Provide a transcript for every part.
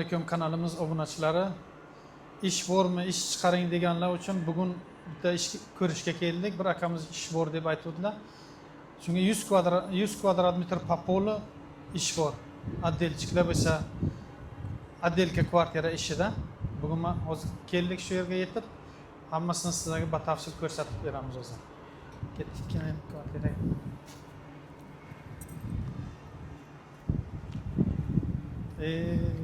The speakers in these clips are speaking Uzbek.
alaykum kanalimiz obunachilari. İş bormi, ish chiqaring deganlar uchun bugun bitta ish ko'rishga keldik. Bir akamiz ish bor deb aytdilar. Shunga 100 kvadrat metr po poli ish bor. Отдельчикlar bo'lsa отделька kvartira ishida. Bugun men hozir keldik shu yerga yetib, hammasini sizlarga batafsil ko'rsatib beramiz o'zi. Ketdik kvartiraga.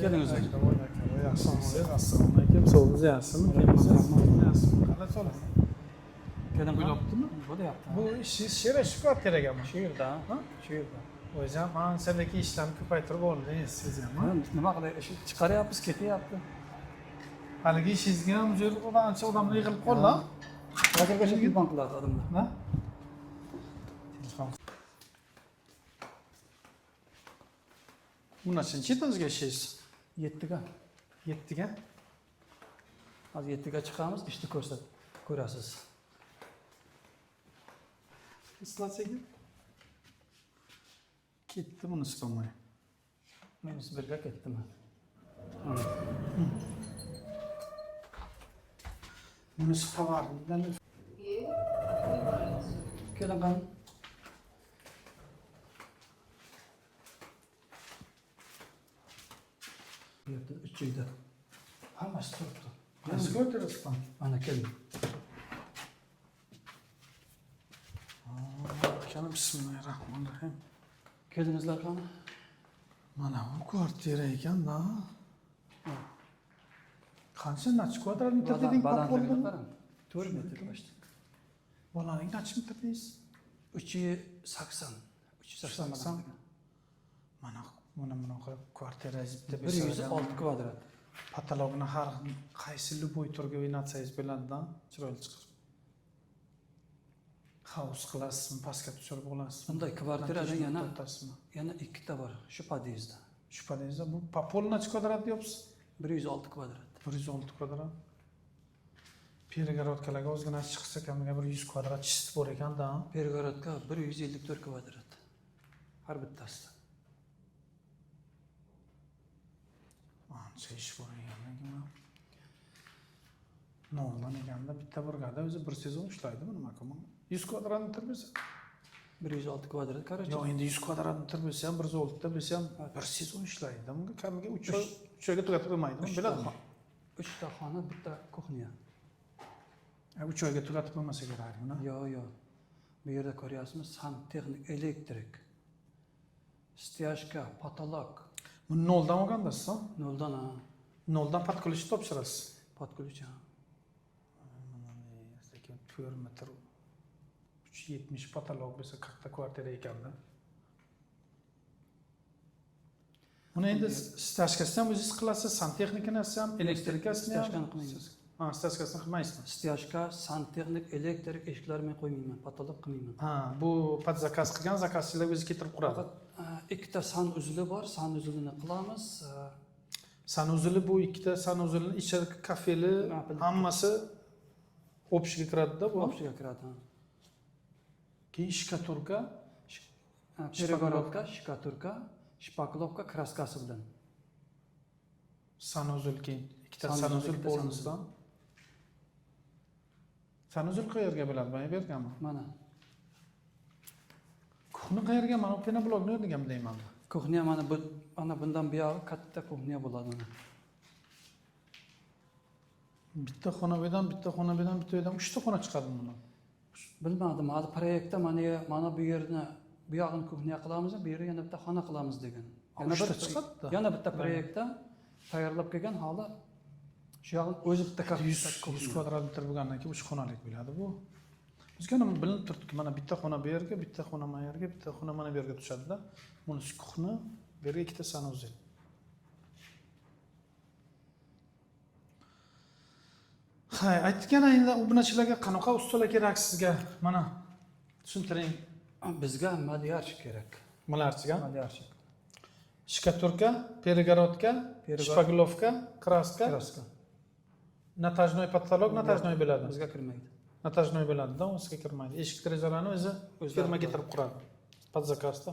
Geldiniz mi? Assalomu alaykum. So'zingiz yaxshimi? Qanday so'raysiz? Keling Bo'lyaptimi? Bo'lyapti. Bu ishingiz shu yerda shu kvartiragami? Shu yerda, shu yerda. O'zi ham ansiyadagi ishlarni ko'paytirib oldingiz siz ham. Nima qilay, ish chiqaryapmiz, ketyapti. Haligi ishingizga ham ancha odamlar yig'ilib qoldilar. Vakargacha telefon qiladi odamlar. Ha? Telefon. Bu nechinchi etimizga ishlaysiz? 7ga. 7ga? Hozir 7ga chiqamiz, ishni ko'rasiz. Islatsaga. Ketdi bunisi qolmay. Menisi birga ketdimi? Bunisi tovardan. Keling qani. Bu yerda 3 uyda. Hammasi turibdi. Nasıl ko'rtirasiz? Mana keling. Canım bismillahirrahmanirrahim. Keldingizlar qani? Mana bu kvartira ekan-da. Qancha necha kvadrat metr deding? Balandligiga qarang. 4 metr başta. Bolaning necha metr deysiz? 380. 380 balandligi. Mana bunaqa kvartira bitta 106 kvadrat. Patologni har qaysi bo'y turga o'ynatsangiz bo'ladi-da, chiroyli chiqar. Havuz qilasizmi, pastga tushirib olasizmi? Bunday kvartirada yana ikkita bor, shu podyezdda. Shu podyezda bu po poli necha kvadrat deyapsiz? 106 kvadrat. 106 kvadrat. Перегородкаlarga ozgina chiqsa kamiga 100 kvadrat chist bor ekan-da. Перегородка 154 kvadrat. Har bittasida. Ancha ish bor ekan. Noldan eganda bitta burgada o'zi 1 sezon ishlaydi nima qilmoq. 100 kvadrat metr bo'lsa 106 kvadrat qarang. Yo'q, endi 100 kvadrat metr bo'lsa ham 106 ta bo'lsa ham 1 sezon ishlaydi. Bunga kamiga 3 oyga tugatib qo'ymaydimi? Biladimi? 3 ta xona, bitta kuxnya. 3 oyga tugatib qo'ymasa kerak, mana. Yo'q. Bu yerda ko'ryapsizmi? Santexnik, elektrik, stяжка, потолок. Buni noldan olgandasiz, ha? Noldan, ha. Noldan podключ topshirasiz. Podключ, ha. 4 metr 370 patolog bo'lsa 40 ta kvartira ekanda. Buni endi stяжкасini ham o'zingiz qilasiz, santexnikani ham, elektrikasini ham. Stяжкani qilmaymiz. Ha, stяжкасini qilmaysizmi? Stяжка, santexnik, elektrik ishlarni men qo'ymayman, patolog qilmayman. Ha, bu podzakaz qilgan zakazchilar o'zi keltirib quradi. Ikkita sanuzli bor, sanuzlini qilamiz. Sanuzli bu ikkita sanuzlini ichki kafeli hammasi общийga kiradi-da bu. Общийga kiradi. Keyin shkaturka, перегородка, shkaturka, shpaklovka kraskasi bilan. Sanuzl keyin ikkita sanuzl polnisdan. Sanuzl qayerga bo'ladi? Mana berganman. Mana. Kuxni qayerga? Mana penoblokni o'rniga deyman. Kuxnya mana bundan buyog'i katta kuxnya bo'ladi mana. Bitta xona bilan, bitta xona bilan, bitta uydan 3 ta xona chiqadi bundan. Bilmadim, hozir proyektda mana bu yerni bu yog'ini kuxnya qilamiz, bu yerga yana bitta xona qilamiz degan. Yana bitta proyektda tayyorlab kelgan holi shu yog'ini o'zi bitta 100 kvadrat metr bo'lgandan keyin 3 xonalik bo'ladi bu. Bizga ham bilinib turibdi, mana bitta xona bu yerga, bitta xona mana yerga, bitta xona mana bu yerga tushadi-da. Bunisi kuxni, bu yerga ikkita sanuzl. Hay, aytgan endi obunachilarga qanaqa ustalar kerak sizga? Mana tushuntiring. Bizga malyarchik kerak. Malyarchiga? Malyarchik. Shkaturka, перегородка, shpaglovka, kraska. Natajnoy patolog, natajnoy bo'ladi. Bizga kirmaydi. Natajnoy bo'ladi-da, o'ziga kirmaydi. Eshik derazalarni o'zi firma keltirib quradi. Podzakazda.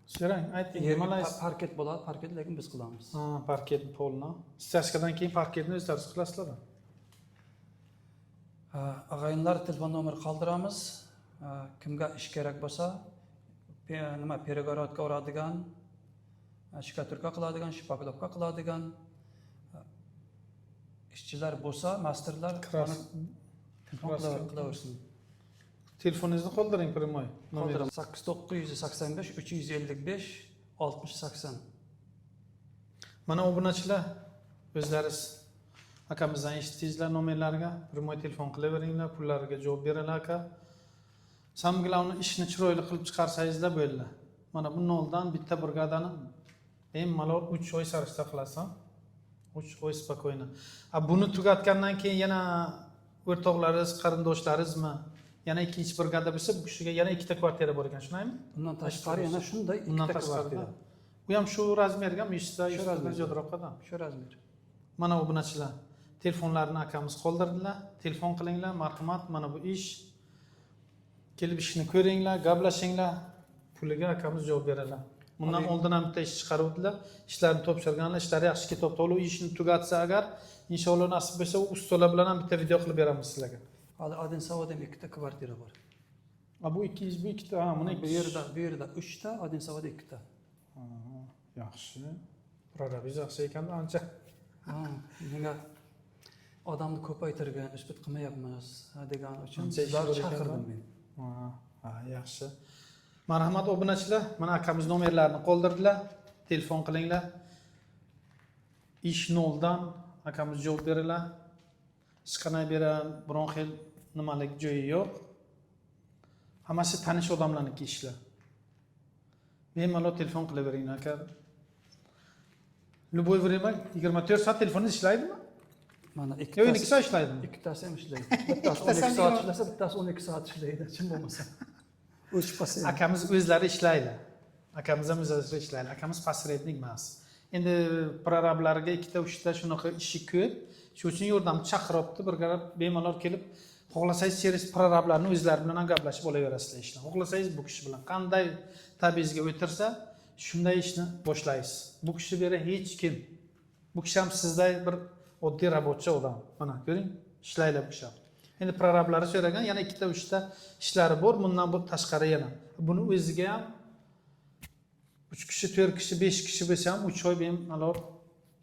So'rang, ayting, Yerga nimalaysiz? parket bo'ladi, parket lekin biz qilamiz. Ha, parket polni. Stachkadan keyin parketni o'zlariz qilasizlar. Og'ayinlar telefon nomeri qoldiramiz. Kimga ish kerak bo'lsa, nima перегородка uradigan, shikaturka qiladigan, shpaklopka qiladigan ishchilar bo'lsa, masterlar telefon qilaversin. Telefoningizni qoldiring, primoy. Qoldiram 8985 355 6080. Mana obunachilar o'zlaringiz akamizdan eshitdingizlar, nomerlariga primoy telefon qilaveringlar, pullariga javob beringlar aka. Samgilarni ishni chiroyli qilib chiqarsangizlar bo'ldi. Mana bu noldan bitta brigadani bemalol 3 oy sarishta qilasan. 3 oy spokойно. Buni tugatgandan keyin yana o'rtoqlaringiz, qarindoshlaringizmi, yana ikkinchi brigada bo'lsa, bu kishiga yana ikkita kvartira bor ekan, shunaymi? Bundan tashqari yana shunday ikkita kvartira. Bu ham shu razmerga 100 ta ziyodroqda. Shu razmer. Mana obunachilar, telefonlarini akamiz qoldirdilar. Telefon qilinglar, marhamat, mana bu ish. Kelib ishni ko'ringlar, gaplashinglar. Puliga akamiz javob beradilar. Bundan oldin ham bitta ish chiqaruvdilar. Ishlarni topshirganlar, ishlari yaxshi ketyapti. U ishni tugatsa agar, inshaalloh nasib bo'lsa, ustalar bilan ham bitta video qilib beramiz sizlarga. Hali Odinsovoda ham ikkita kvartira bor. Bu ikkita, mana Bu yerda 3 ta, Odinsovoda 2 ta. Yaxshi. Prorabingiz yaxshi ekan ancha. Menga odamni ko'paytirgan, isbot qilmayapmiz degan uchun sizlarni chaqirdim men. Yaxshi. Marhamat obunachilar, mana akamiz nomerlarini qoldirdilar. Telefon qilinglar. Ish noldan akamiz javob beringlar. Hech qanday biron xil nimalik joyi yo'q. Hammasi tanish odamlarniki ishlar. Bemalol telefon qilaveringlar aka. Любой время 24 soat telefoningiz ishlaydimi? Mana Yo'q, 2 soat ishlaydimi? Ikkitasi ham ishlaydi. Bittasi 12 soat ishlasa, bittasi 12 soat ishlaydi, kim bo'lmasa. O'chib qolsa. Akamiz o'zlari ishlaydi. Akamiz ham o'zlari ishlaydi. Akamiz посредник emas. Endi prorablarga 2-3 ta shunaqa ishi ko'p. Shu uchun yordam chaqiryapti, bir qarab bemalol kelib, xohlasangiz через prorablarni o'zlari bilan ham gaplashib olaverasizlar ishni. Xohlasangiz bu kishi bilan qanday tabizga o'tirsa, shunday ishni boshlaysiz. Bu kishi beri hech kim. Bu kishi ham sizday bir oddiy robotchi odam. Mana ko'ring, ishlaylar bu kishi. Endi prorablari so'ragan, yana 2-3 ta ishlari bor, bundan bu tashqari yana. Buni o'ziga ham 3 kishi, 4 kishi, 5 kishi bo'lsa ham 3 oy bemalol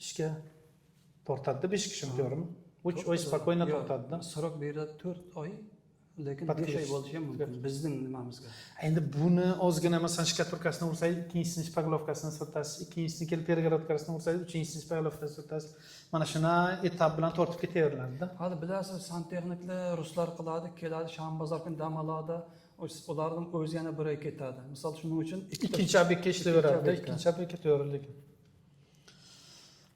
ishga tortadi, 5 kishi to'g'rimi? 3 oy spokойно tortadi. Srok beradi 4 oy, lekin 5 oy bo'lishi ham mumkin bizning nimamizga. Endi buni ozgina masalan shkaturkasini ursangiz, ikkinchisini shpaglovkasini surtasiz, ikkinchisini kelib перегородкасini ursangiz, uchinchisini shpaglovkasini surtasiz. Mana shuna etap bilan tortib ketaveriladi-da. Hali bilasiz, santexniklar ruslar qiladi, keladi, Shanbozor kuni dam oladi, ularning o'zi yana bir oy ketadi. Misol shuning uchun ikkinchi obyektga ishlayveradi, ikkinchi obyektga ketaveradi lekin.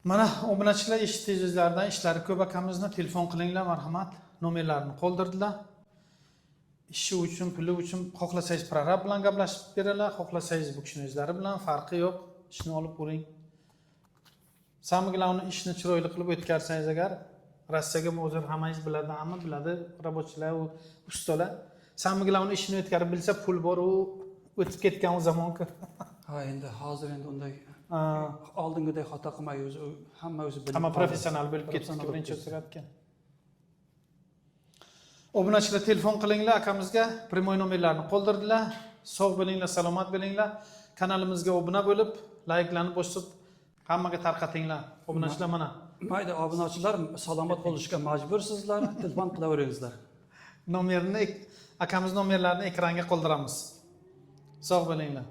Mana obunachilar eshitdingizlardan ishlari ko'p akamizni telefon qilinglar, marhamat. Nomerlarini qoldirdilar. Ishi uchun, puli uchun xohlasangiz prorab bilan gaplashib beringlar, xohlasangiz bu kishini o'zlari bilan farqi yo'q, ishni olib ko'ring. Samgilarni ishni chiroyli qilib o'tkazsangiz agar, Rossiyaga hozir hammangiz biladi, hamma biladi, robotchilar va ustalar. Samgilarni ishini o'tkazib bilsa, pul bor, u o'tib ketgan u zamonki. Endi hozir unday oldingidek xato qilmay hamma o'zi biladi. Hamma professional bo'lib ketdi birinchi suratga. Obunachilar telefon qilinglar akamizga, primoy nomerlarini qoldirdilar. Sog' bo'linglar, salomat bo'linglar. Kanalimizga obuna bo'lib, layklarni bosib, hammaga tarqatinglar. Obunachilar mana. Mayda obunachilar salomat bo'lishga majbursizlar, telefon qilaveringizlar. Akamiz nomerlarini ekranga qoldiramiz. Sog' bo'linglar.